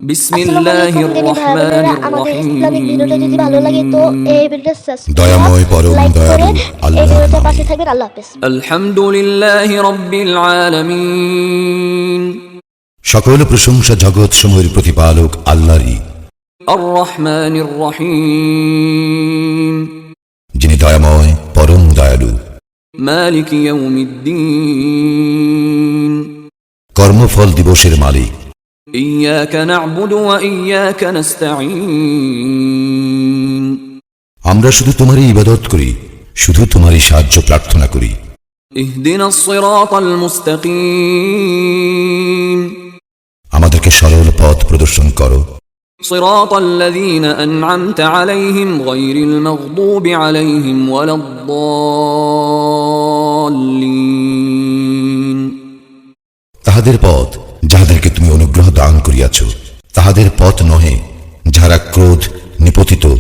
বিসমিল্লাহির রহমানির রহিম। ভিডিওটা যদি ভালো লাগে তো এই ভিডিওটা দয়াময় পরম দয়ালু আল্লাহর নামে। পাশে থাকবেন। আল্লাহ হাফেজ। আলহামদুলিল্লাহি রাব্বিল আলামিন। সকল প্রশংসা জগৎ সমূহের প্রতিপালক আল্লাহরই, আর রহমানির রহিম। যিনি দয়াময় পরম দয়ালু। মালিক ইয়াউমিদ্দিন। কর্মফল দিবসের মালিক। ইয়াকা না'বুদু ওয়া ইয়াকা নাস্তাঈন। আমরা শুধু তোমারই ইবাদত করি, শুধু তোমারই সাহায্য প্রার্থনা করি। ইহদিনাস সিরাতাল মুস্তাকিম। আমাদেরকে সরল পথ প্রদর্শন করো। সিরাতাল লাযীনা আন'আমতা আলাইহিম গায়রিল মাগদুবি আলাইহিম ওয়ালাদ-দাল্লিন। তাহাদের পথ যাহাদেরকে তুমি অনুগ্রহ দান করিয়াছ, তাহাদের পথ নহে যাহারা ক্রোধ নিপতিত